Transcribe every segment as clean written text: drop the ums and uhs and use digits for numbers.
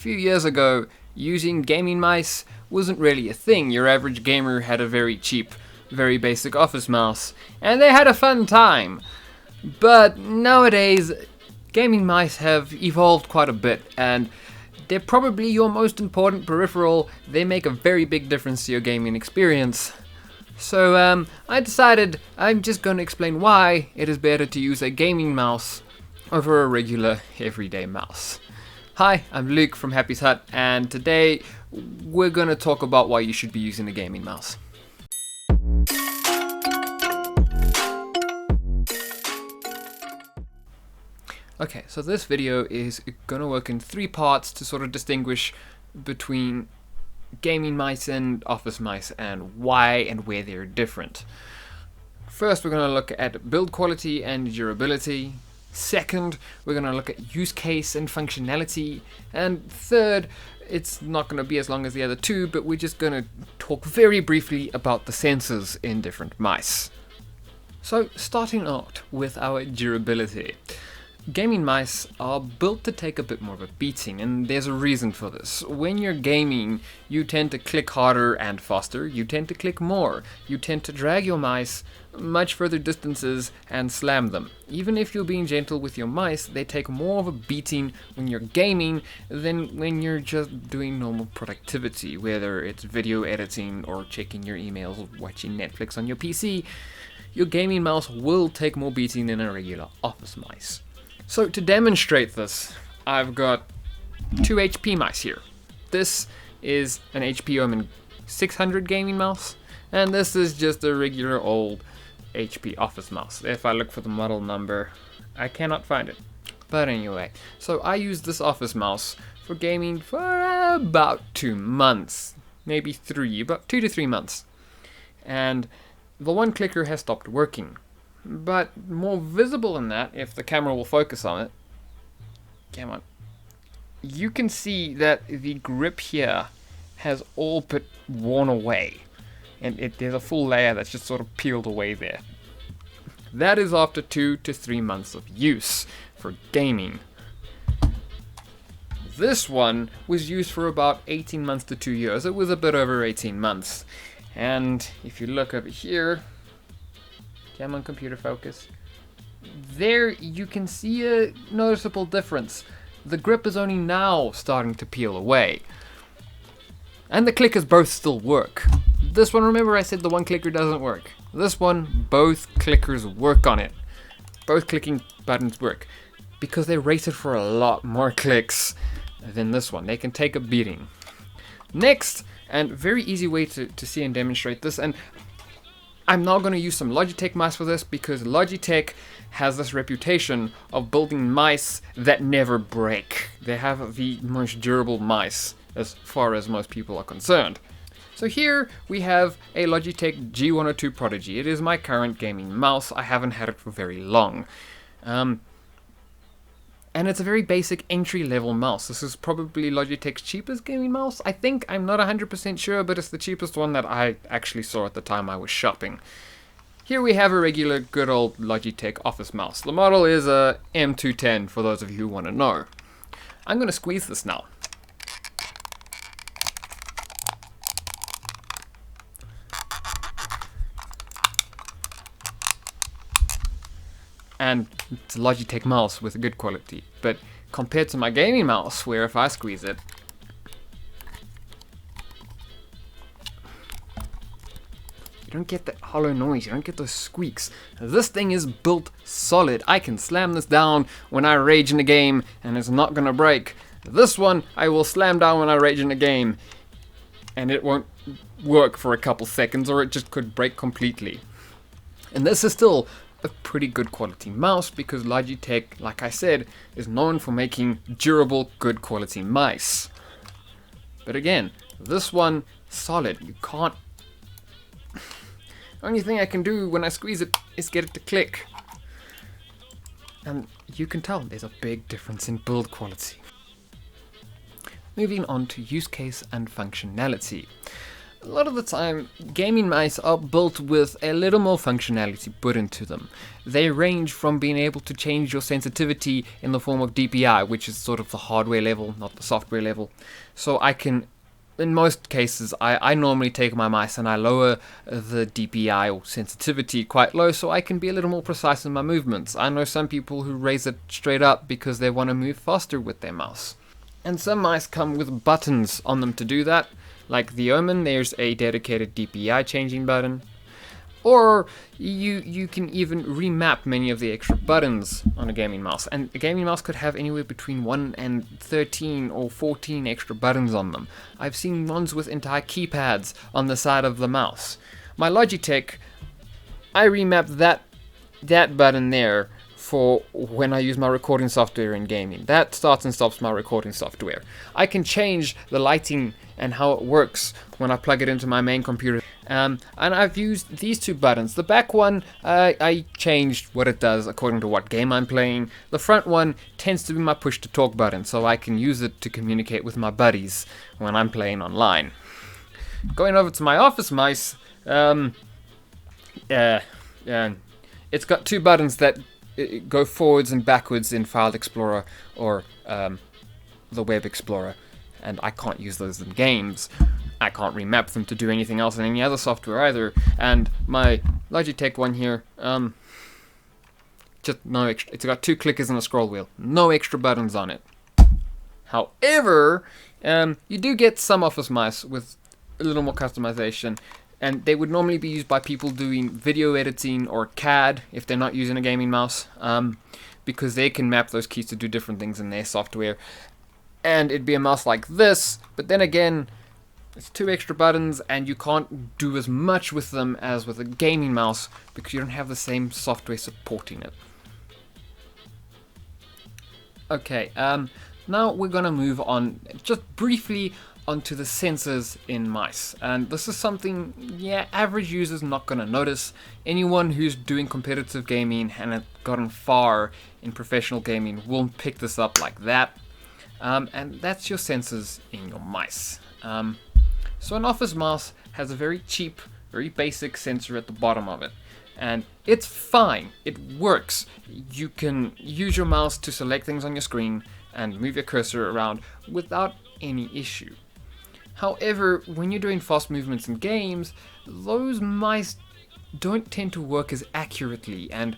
few years ago, using gaming mice wasn't really a thing. Your average gamer had a very cheap, very basic office mouse, and they had a fun time. But nowadays, gaming mice have evolved quite a bit, and they're probably your most important peripheral. They make a very big difference to your gaming experience. So I decided I'm just going to explain why it is better to use a gaming mouse over a regular everyday mouse. Hi, I'm Luke from Happy's Hut, and today we're going to talk about why you should be using a gaming mouse. Okay, so this video is going to work in 3 parts to sort of distinguish between gaming mice and office mice and why and where they're different. First, we're going to look at build quality and durability. Second, we're going to look at use case and functionality. And third, it's not going to be as long as the other 2, but we're just going to talk very briefly about the sensors in different mice. So, starting out with our durability. Gaming mice are built to take a bit more of a beating, and there's a reason for this. When you're gaming, you tend to click harder and faster, you tend to click more, you tend to drag your mice much further distances and slam them. Even if you're being gentle with your mice, they take more of a beating when you're gaming than when you're just doing normal productivity, whether it's video editing or checking your emails or watching Netflix on your PC. Your gaming mouse will take more beating than a regular office mice. So to demonstrate this, I've got 2 HP mice here. This is an HP Omen 600 gaming mouse, and this is just a regular old HP office mouse. If I look for the model number, I cannot find it. But anyway, so I use this office mouse for gaming for about 2 months, maybe 3, about 2 to 3 months. And the one clicker has stopped working. But more visible than that, if the camera will focus on it, come on, you can see that the grip here has all but worn away, and there's a full layer that's just sort of peeled away there. That is after 2 to 3 months of use for gaming. This one was used for about 18 months to 2 years. It was a bit over 18 months. And if you look over here, come on, computer focus. There you can see a noticeable difference. The grip is only now starting to peel away. And the clickers both still work. This one, remember I said the one clicker doesn't work. This one, both clickers work on it. Both clicking buttons work. Because they're rated for a lot more clicks than this one. They can take a beating. Next, and very easy way to see and demonstrate this, and I'm now going to use some Logitech mice for this because Logitech has this reputation of building mice that never break. They have the most durable mice as far as most people are concerned. So here we have a Logitech G102 Prodigy. It is my current gaming mouse. I haven't had it for very long. And it's a very basic entry-level mouse. This is probably Logitech's cheapest gaming mouse. I think, I'm not 100% sure, but it's the cheapest one that I actually saw at the time I was shopping. Here we have a regular good old Logitech office mouse. The model is a M210 for those of you who want to know. I'm going to squeeze this now. And it's a Logitech mouse with a good quality, but compared to my gaming mouse, where if I squeeze it, you don't get that hollow noise, you don't get those squeaks. This thing is built solid. I can slam this down when I rage in a game and it's not gonna break. This one I will slam down when I rage in a game and it won't work for a couple seconds, or it just could break completely. And this is still a pretty good quality mouse because Logitech, like I said, is known for making durable, good quality mice. But again, this one, solid. You can't... Only thing I can do when I squeeze it is get it to click. And you can tell there's a big difference in build quality. Moving on to use case and functionality. a lot of the time, gaming mice are built with a little more functionality put into them. They range from being able to change your sensitivity in the form of DPI, which is sort of the hardware level, not the software level. So I can, in most cases, I normally take my mice and I lower the DPI or sensitivity quite low so I can be a little more precise in my movements. I know some people who raise it straight up because they want to move faster with their mouse. And some mice come with buttons on them to do that. Like the Omen, there's a dedicated DPI changing button. Or you can even remap many of the extra buttons on a gaming mouse. And a gaming mouse could have anywhere between 1 and 13 or 14 extra buttons on them. I've seen ones with entire keypads on the side of the mouse. My Logitech, I remapped that button there for when I use my recording software in gaming. That starts and stops my recording software. I can change the lighting and how it works when I plug it into my main computer. And I've used these two buttons. The back one, I changed what it does according to what game I'm playing. The front one tends to be my push to talk button, so I can use it to communicate with my buddies when I'm playing online. Going over to my Office mice, it's got two buttons that go forwards and backwards in File Explorer or the Web Explorer, and I can't use those in games. I can't remap them to do anything else in any other software either. And my Logitech one here, just no extra. It's got two clickers and a scroll wheel, no extra buttons on it. However, you do get some Office mice with a little more customization, and they would normally be used by people doing video editing or CAD if they're not using a gaming mouse, because they can map those keys to do different things in their software. And it'd be a mouse like this, but then again, it's two extra buttons and you can't do as much with them as with a gaming mouse because you don't have the same software supporting it. Okay, now we're gonna move on just briefly onto the sensors in mice. And this is something, average users not gonna notice. Anyone who's doing competitive gaming and has gotten far in professional gaming won't pick this up like that. And that's your sensors in your mice. So an Office mouse has a very cheap, very basic sensor at the bottom of it. And it's fine, it works. You can use your mouse to select things on your screen and move your cursor around without any issue. However, when you're doing fast movements in games, those mice don't tend to work as accurately, and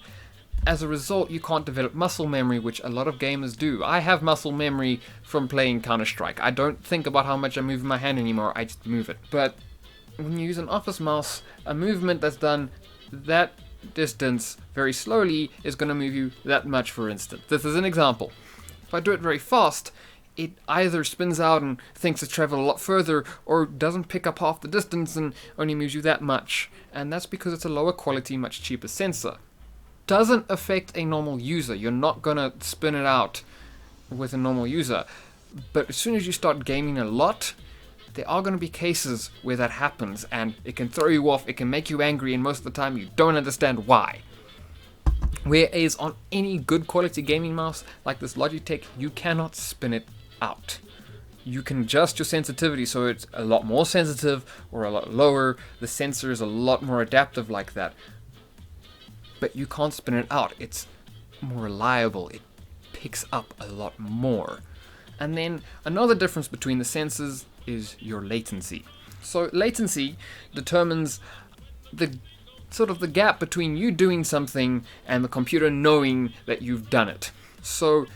as a result, you can't develop muscle memory, which a lot of gamers do. I have muscle memory from playing Counter-Strike. I don't think about how much I move my hand anymore, I just move it. But when you use an Office mouse, a movement that's done that distance very slowly is going to move you that much, for instance. This is an example. If I do it very fast, it either spins out and thinks it's traveled a lot further, or doesn't pick up half the distance and only moves you that much. And that's because it's a lower quality, much cheaper sensor. Doesn't affect a normal user. You're not gonna spin it out with a normal user. But as soon as you start gaming a lot, there are gonna be cases where that happens, and it can throw you off, it can make you angry, and most of the time you don't understand why. Whereas on any good quality gaming mouse like this Logitech, you cannot spin it out. You can adjust your sensitivity so it's a lot more sensitive or a lot lower. The sensor is a lot more adaptive like that. But you can't spin it out. It's more reliable. It picks up a lot more. And then another difference between the sensors is your latency. So latency determines the sort of the gap between you doing something and the computer knowing that you've done it. So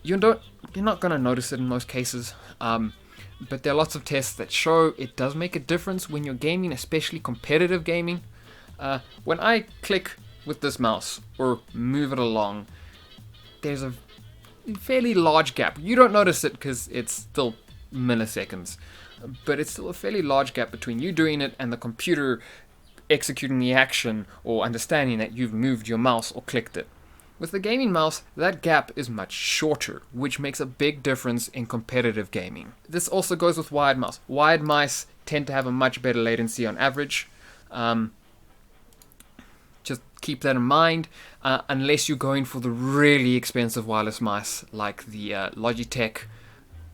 you're not going to notice it in most cases, but there are lots of tests that show it does make a difference when you're gaming, especially competitive gaming. When I click with this mouse or move it along, there's a fairly large gap. You don't notice it because it's still milliseconds, but it's still a fairly large gap between you doing it and the computer executing the action or understanding that you've moved your mouse or clicked it. With the gaming mouse, that gap is much shorter, which makes a big difference in competitive gaming. This also goes with wired mouse. Wired mice tend to have a much better latency on average. Just keep that in mind, unless you're going for the really expensive wireless mice like the Logitech.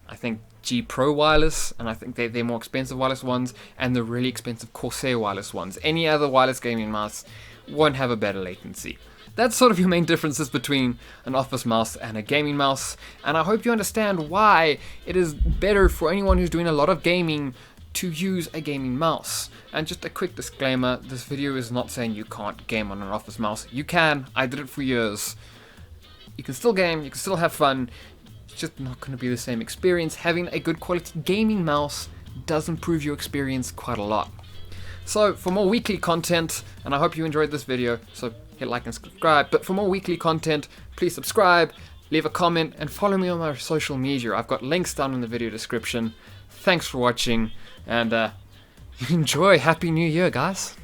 I think G Pro wireless, and I think they're more expensive wireless ones, and the really expensive Corsair wireless ones. Any other wireless gaming mouse won't have a better latency. That's sort of your main differences between an office mouse and a gaming mouse, and I hope you understand why it is better for anyone who's doing a lot of gaming to use a gaming mouse. And just a quick disclaimer, this video is not saying you can't game on an office mouse. You can, I did it for years. You can still game, you can still have fun, it's just not going to be the same experience. Having a good quality gaming mouse does improve your experience quite a lot. So for more weekly content, and I hope you enjoyed this video, so hit like and subscribe, but for more weekly content, please subscribe, leave a comment, and follow me on my social media. I've got links down in the video description. Thanks for watching, and enjoy. Happy New Year, guys.